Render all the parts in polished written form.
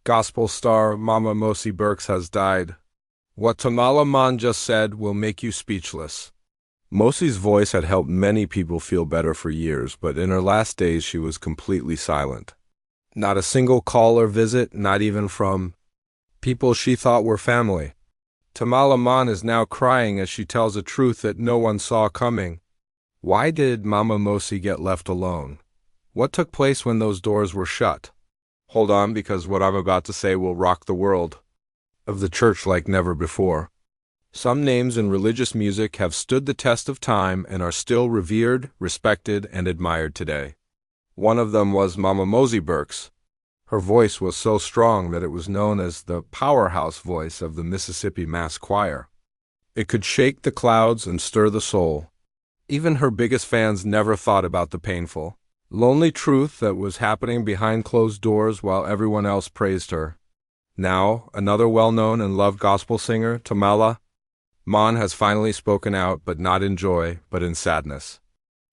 Gospel star Mama Mosie Burks has died. What Tamela Mann just said will make you speechless. Mosie's voice had helped many people feel better for years, but in her last days she was completely silent. Not a single call or visit, not even from people she thought were family. Tamela Mann is now crying as she tells a truth that no one saw coming. Why did Mama Mosie get left alone? What took place when those doors were shut? Hold on, because what I'm about to say will rock the world of the church like never before. Some names in religious music have stood the test of time and are still revered, respected, and admired today. One of them was Mama Mosie Burks. Her voice was so strong that it was known as the powerhouse voice of the Mississippi Mass Choir. It could shake the clouds and stir the soul. Even her biggest fans never thought about the painful, lonely truth that was happening behind closed doors while everyone else praised her. Now, another well-known and loved gospel singer, Tamela Mann, has finally spoken out, but not in joy, but in sadness.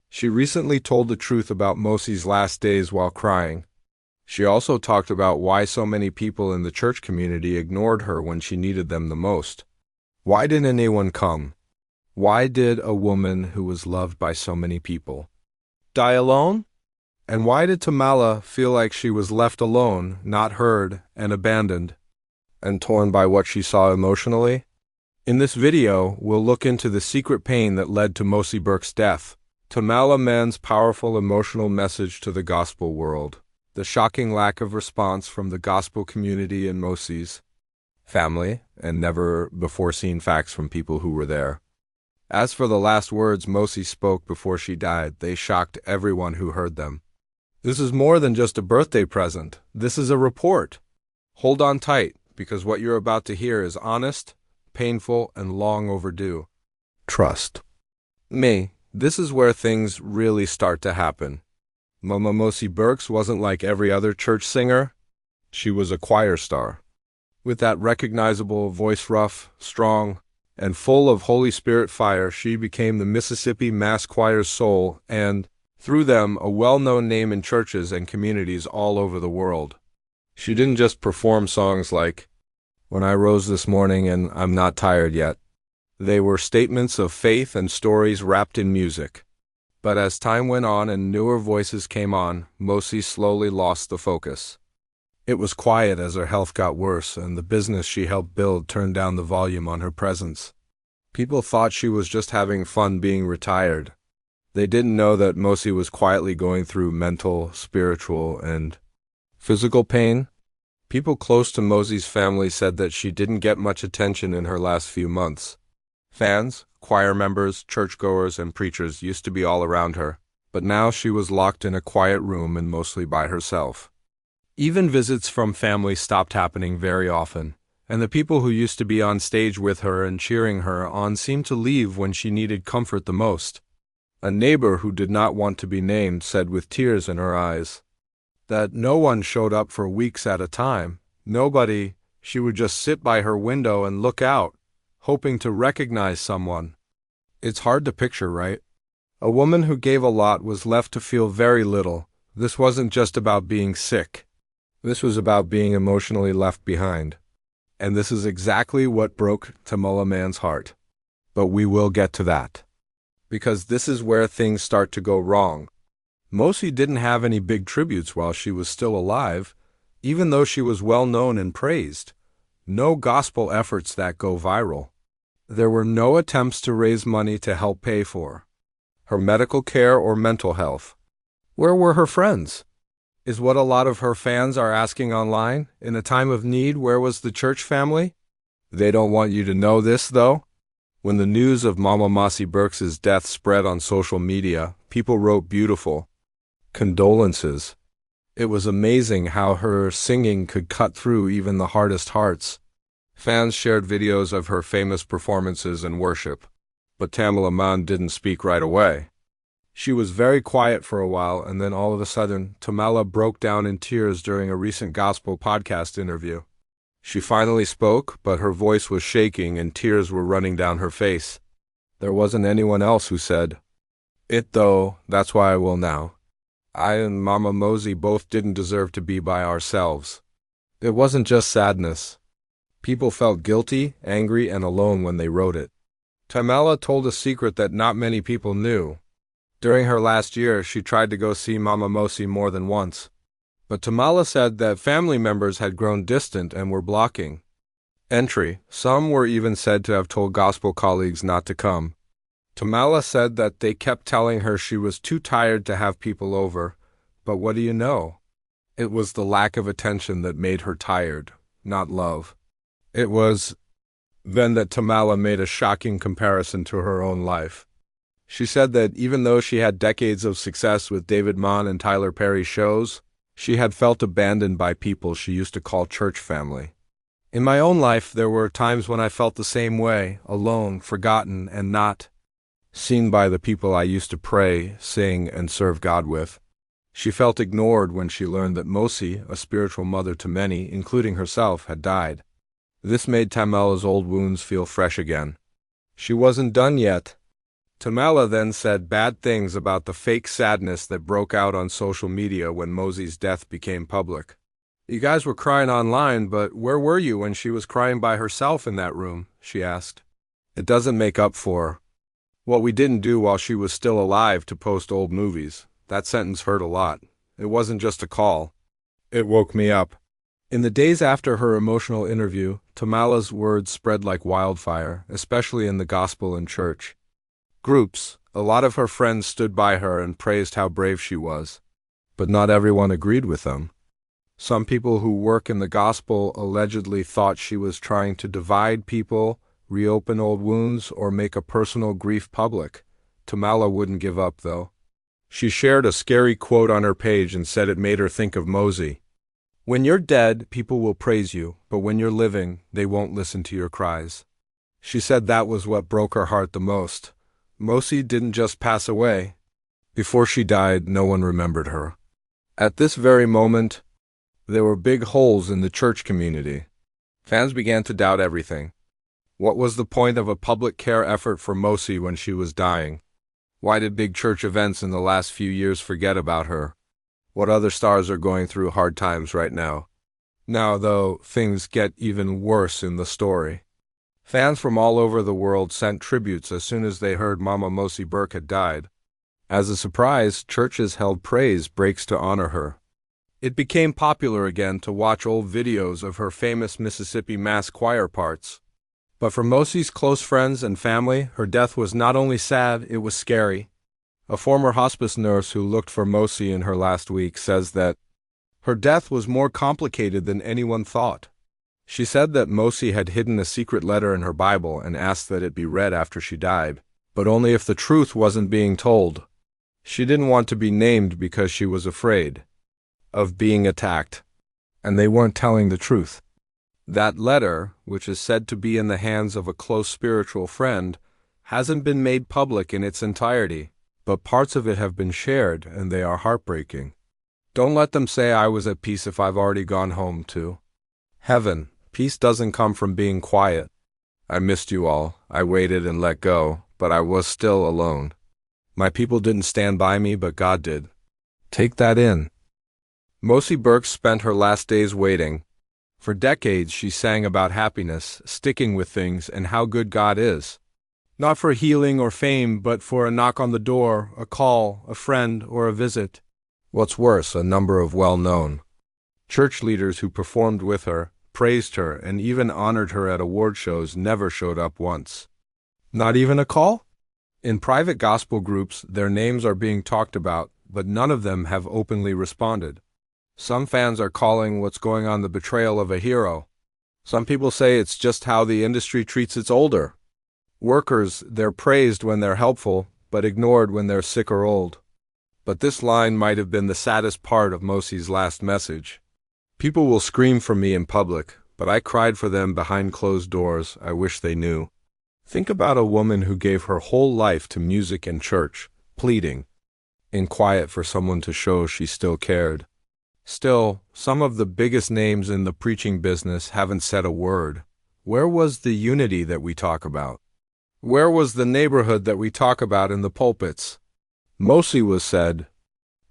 She recently told the truth about Mosie's last days while crying. She also talked about why so many people in the church community ignored her when she needed them the most. Why didn't anyone come? Why did a woman who was loved by so many people die alone? And why did Tamela feel like she was left alone, not heard, and abandoned, and torn by what she saw emotionally? In this video, we'll look into the secret pain that led to Mosie Burks' death, Tamela Mann's powerful emotional message to the gospel world, the shocking lack of response from the gospel community and Mosie's family, and never-before-seen facts from people who were there. As for the last words Mosie spoke before she died, they shocked everyone who heard them. This is more than just a birthday present. This is a report. Hold on tight, because what you're about to hear is honest, painful, and long overdue. Trust me, this is where things really start to happen. Mama Mosie Burks wasn't like every other church singer. She was a choir star. With that recognizable voice, rough, strong, and full of Holy Spirit fire, she became the Mississippi Mass Choir's soul and, through them, a well-known name in churches and communities all over the world. She didn't just perform songs like, "When I Rose This Morning" and "I'm Not Tired Yet." They were statements of faith and stories wrapped in music. But as time went on and newer voices came on, Mosie slowly lost the focus. It was quiet as her health got worse, and the business she helped build turned down the volume on her presence. People thought she was just having fun being retired. They didn't know that Mosie was quietly going through mental, spiritual, and physical pain. People close to Mosie's family said that she didn't get much attention in her last few months. Fans, choir members, churchgoers, and preachers used to be all around her, but now she was locked in a quiet room and mostly by herself. Even visits from family stopped happening very often, and the people who used to be on stage with her and cheering her on seemed to leave when she needed comfort the most. A neighbor who did not want to be named said with tears in her eyes that no one showed up for weeks at a time. Nobody. She would just sit by her window and look out, hoping to recognize someone. It's hard to picture, right? A woman who gave a lot was left to feel very little. This wasn't just about being sick. This was about being emotionally left behind. And this is exactly what broke Tamela Mann's heart. But we will get to that, because this is where things start to go wrong. Mosie didn't have any big tributes while she was still alive, even though she was well known and praised. No gospel efforts that go viral. There were no attempts to raise money to help pay for her medical care or mental health. Where were her friends? Is what a lot of her fans are asking online. In a time of need, where was the church family? They don't want you to know this, though. When the news of Mama Mosie Burks' death spread on social media, people wrote beautiful condolences. It was amazing how her singing could cut through even the hardest hearts. Fans shared videos of her famous performances and worship, but Tamela Mann didn't speak right away. She was very quiet for a while, and then all of a sudden, Tamela broke down in tears during a recent gospel podcast interview. She finally spoke, but her voice was shaking and tears were running down her face. There wasn't anyone else who said it, though. That's why I will now. I and Mama Mosie both didn't deserve to be by ourselves. It wasn't just sadness. People felt guilty, angry, and alone when they wrote it. Tamela told a secret that not many people knew. During her last year, she tried to go see Mama Mosie more than once. But Tamela said that family members had grown distant and were blocking entry. Some were even said to have told gospel colleagues not to come. Tamela said that they kept telling her she was too tired to have people over. But what do you know? It was the lack of attention that made her tired, not love. It was then that Tamela made a shocking comparison to her own life. She said that even though she had decades of success with David Mann and Tyler Perry shows, she had felt abandoned by people she used to call church family. In my own life, there were times when I felt the same way, alone, forgotten, and not seen by the people I used to pray, sing, and serve God with. She felt ignored when she learned that Mosie, a spiritual mother to many, including herself, had died. This made Tamela's old wounds feel fresh again. She wasn't done yet. Tamela then said bad things about the fake sadness that broke out on social media when Mosie's death became public. "You guys were crying online, but where were you when she was crying by herself in that room?" she asked. It doesn't make up for what we didn't do while she was still alive to post old movies. That sentence hurt a lot. It wasn't just a call. It woke me up. In the days after her emotional interview, Tamela's words spread like wildfire, especially in the gospel and church groups. A lot of her friends stood by her and praised how brave she was. But not everyone agreed with them. Some people who work in the gospel allegedly thought she was trying to divide people, reopen old wounds, or make a personal grief public. Tamela wouldn't give up, though. She shared a scary quote on her page and said it made her think of Mosie. "When you're dead, people will praise you, but when you're living, they won't listen to your cries." She said that was what broke her heart the most. Mosie didn't just pass away. Before she died, no one remembered her. At this very moment, there were big holes in the church community. Fans began to doubt everything. What was the point of a public care effort for Mosie when she was dying? Why did big church events in the last few years forget about her? What other stars are going through hard times right now? Now, though, things get even worse in the story. Fans from all over the world sent tributes as soon as they heard Mama Mosie Burks had died. As a surprise, churches held praise breaks to honor her. It became popular again to watch old videos of her famous Mississippi Mass choir parts. But for Mosie's close friends and family, her death was not only sad, it was scary. A former hospice nurse who looked for Mosie in her last week says that her death was more complicated than anyone thought. She said that Mosie had hidden a secret letter in her Bible and asked that it be read after she died, but only if the truth wasn't being told. She didn't want to be named because she was afraid of being attacked, and they weren't telling the truth. That letter, which is said to be in the hands of a close spiritual friend, hasn't been made public in its entirety, but parts of it have been shared, and they are heartbreaking. Don't let them say I was at peace if I've already gone home to heaven. Peace doesn't come from being quiet. I missed you all. I waited and let go, but I was still alone. My people didn't stand by me, but God did. Take that in. Mosie Burks spent her last days waiting. For decades, she sang about happiness, sticking with things, and how good God is. Not for healing or fame, but for a knock on the door, a call, a friend, or a visit. What's worse, a number of well-known church leaders who performed with her, praised her, and even honored her at award shows never showed up once. Not even a call? In private gospel groups, their names are being talked about, but none of them have openly responded. Some fans are calling what's going on the betrayal of a hero. Some people say it's just how the industry treats its older workers. They're praised when they're helpful, but ignored when they're sick or old. But this line might have been the saddest part of Mosie's last message. People will scream for me in public, but I cried for them behind closed doors. I wish they knew. Think about a woman who gave her whole life to music and church, pleading in quiet for someone to show she still cared. Still, some of the biggest names in the preaching business haven't said a word. Where was the unity that we talk about? Where was the neighborhood that we talk about in the pulpits? Mosie was said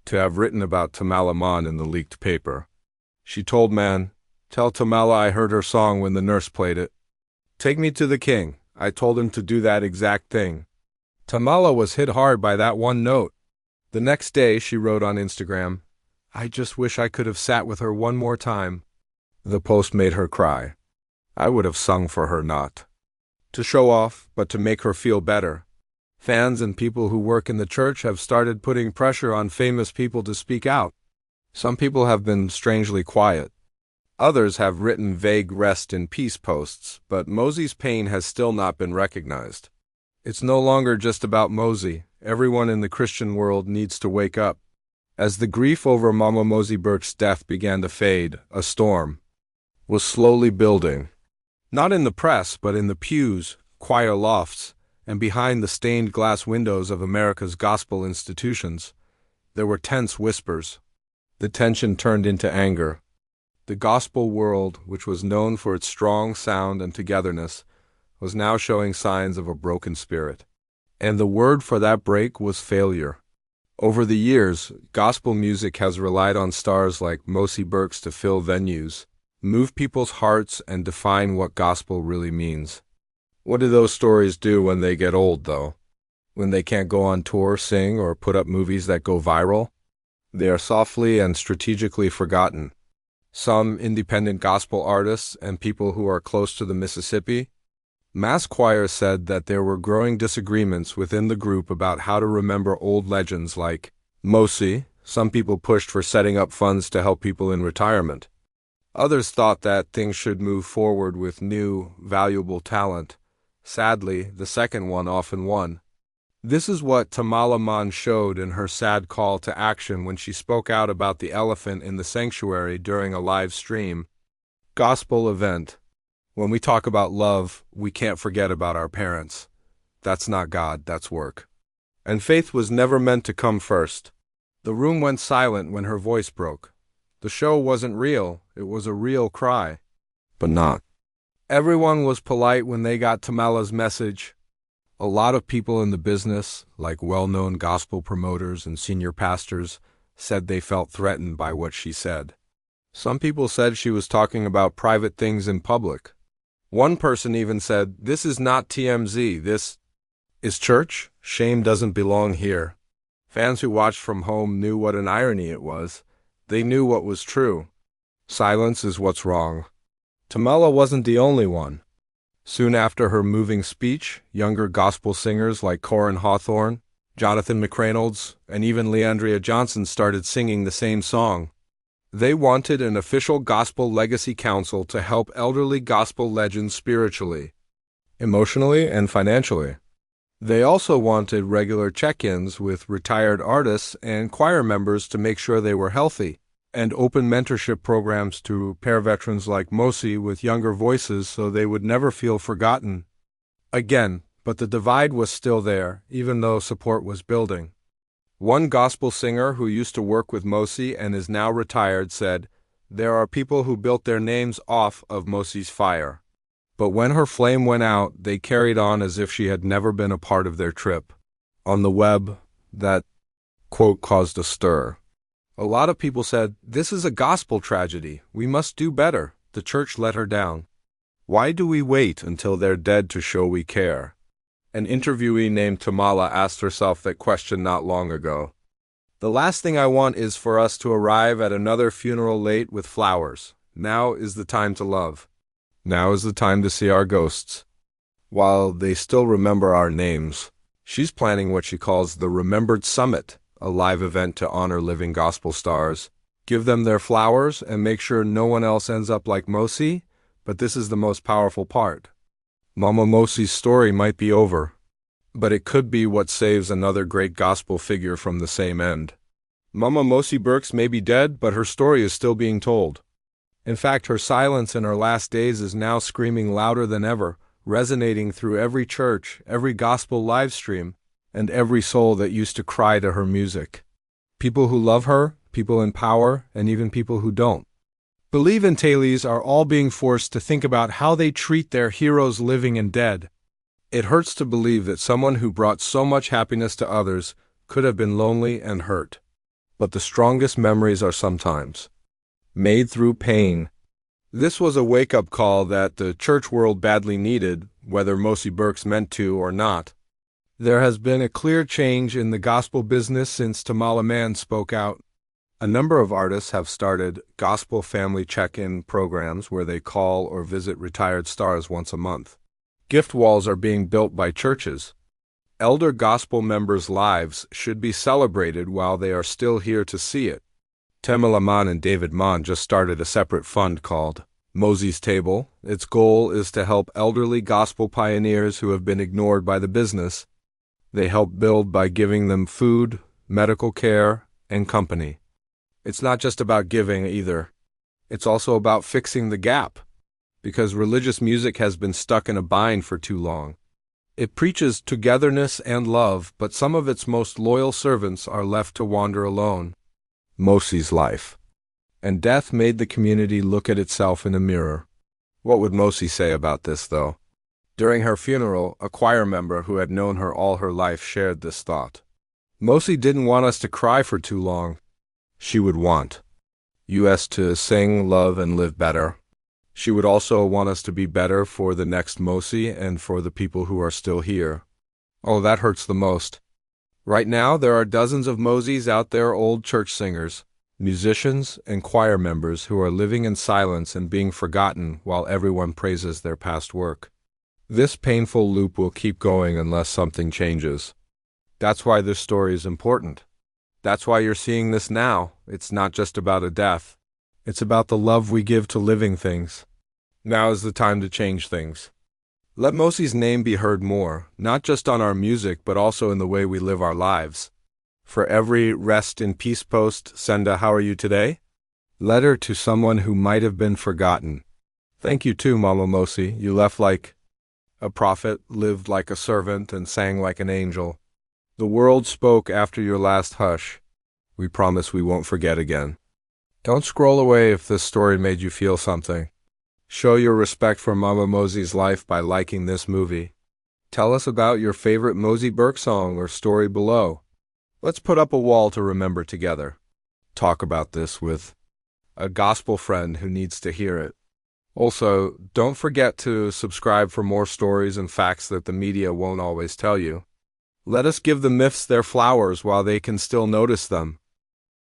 to have written about Tamela Mann in the leaked paper. She told Mann, Tell Tamela I heard her song when the nurse played it. Take me to the king. I told him to do that exact thing. Tamela was hit hard by that one note. The next day, she wrote on Instagram, I just wish I could have sat with her one more time. The post made her cry. I would have sung for her, not to show off, but to make her feel better. Fans and people who work in the church have started putting pressure on famous people to speak out. Some people have been strangely quiet. Others have written vague rest in peace posts, but Mosie's pain has still not been recognized. It's no longer just about Mosie. Everyone in the Christian world needs to wake up. As the grief over Mama Mosie Burks' death began to fade, a storm was slowly building. Not in the press, but in the pews, choir lofts, and behind the stained glass windows of America's gospel institutions. There were tense whispers. The tension turned into anger. The gospel world, which was known for its strong sound and togetherness, was now showing signs of a broken spirit. And the word for that break was failure. Over the years, gospel music has relied on stars like Mosie Burks to fill venues, move people's hearts, and define what gospel really means. What do those stories do when they get old, though? When they can't go on tour, sing, or put up movies that go viral? They are softly and strategically forgotten. Some independent gospel artists and people who are close to the Mississippi, mass choirs said that there were growing disagreements within the group about how to remember old legends like Mosie. Some people pushed for setting up funds to help people in retirement. Others thought that things should move forward with new, valuable talent. Sadly, the second one often won. This is what Tamela Mann showed in her sad call to action when she spoke out about the elephant in the sanctuary during a live stream gospel event. When we talk about love, we can't forget about our parents. That's not God, that's work. And faith was never meant to come first. The room went silent when her voice broke. The show wasn't real, it was a real cry. But not. Everyone was polite when they got Tamela's message. A lot of people in the business, like well-known gospel promoters and senior pastors, said they felt threatened by what she said. Some people said she was talking about private things in public. One person even said, "This is not TMZ, this is church. Shame doesn't belong here." Fans who watched from home knew what an irony it was. They knew what was true. Silence is what's wrong. Tamela wasn't the only one. Soon after her moving speech, younger gospel singers like Corin Hawthorne, Jonathan McReynolds, and even Leandria Johnson started singing the same song. They wanted an official Gospel Legacy Council to help elderly gospel legends spiritually, emotionally, and financially. They also wanted regular check-ins with retired artists and choir members to make sure they were healthy, and open mentorship programs to pair veterans like Mosie with younger voices so they would never feel forgotten. Again, but the divide was still there, even though support was building. One gospel singer who used to work with Mosie and is now retired said, "There are people who built their names off of Mosie's fire. But when her flame went out, they carried on as if she had never been a part of their trip." On the web, that quote caused a stir. A lot of people said, "This is a gospel tragedy. We must do better. The church let her down. Why do we wait until they're dead to show we care?" An interviewee named Tamela asked herself that question not long ago. "The last thing I want is for us to arrive at another funeral late with flowers. Now is the time to love. Now is the time to see our ghosts, while they still remember our names." She's planning what she calls the Remembered Summit, a live event to honor living gospel stars. Give them their flowers and make sure no one else ends up like Mosie, but this is the most powerful part. Mama Mosie's story might be over, but it could be what saves another great gospel figure from the same end. Mama Mosie Burks may be dead, but her story is still being told. In fact, her silence in her last days is now screaming louder than ever, resonating through every church, every gospel live stream, and every soul that used to cry to her music. People who love her, people in power, and even people who don't. Believe in Taylees are all being forced to think about how they treat their heroes living and dead. It hurts to believe that someone who brought so much happiness to others could have been lonely and hurt. But the strongest memories are sometimes made through pain. This was a wake-up call that the church world badly needed, whether Mosie Burks meant to or not. There has been a clear change in the gospel business since Tamela Mann spoke out. A number of artists have started gospel family check-in programs where they call or visit retired stars once a month. Gift walls are being built by churches. Elder gospel members' lives should be celebrated while they are still here to see it. Tamela Mann and David Mann just started a separate fund called Mosie's Table. Its goal is to help elderly gospel pioneers who have been ignored by the business. They help build by giving them food, medical care, and company. It's not just about giving either. It's also about fixing the gap, because religious music has been stuck in a bind for too long. It preaches togetherness and love, but some of its most loyal servants are left to wander alone. Mosie's life and death made the community look at itself in a mirror. What would Mosie say about this, though? During her funeral, a choir member who had known her all her life shared this thought. Mosie didn't want us to cry for too long. She would want us to sing, love, and live better. She would also want us to be better for the next Mosie and for the people who are still here. Oh, that hurts the most. Right now, there are dozens of Mosies out there, old church singers, musicians, and choir members who are living in silence and being forgotten while everyone praises their past work. This painful loop will keep going unless something changes. That's why this story is important. That's why you're seeing this now. It's not just about a death. It's about the love we give to living things. Now is the time to change things. Let Mosie's name be heard more, not just on our music, but also in the way we live our lives. For every rest in peace post, send a "How are you today?" letter to someone who might have been forgotten. Thank you too, Mama Mosie. You left like a prophet, lived like a servant, and sang like an angel. The world spoke after your last hush. We promise we won't forget again. Don't scroll away if this story made you feel something. Show your respect for Mama Mosie's life by liking this movie. Tell us about your favorite Mosie Burks song or story below. Let's put up a wall to remember together. Talk about this with a gospel friend who needs to hear it. Also, don't forget to subscribe for more stories and facts that the media won't always tell you. Let us give the myths their flowers while they can still notice them.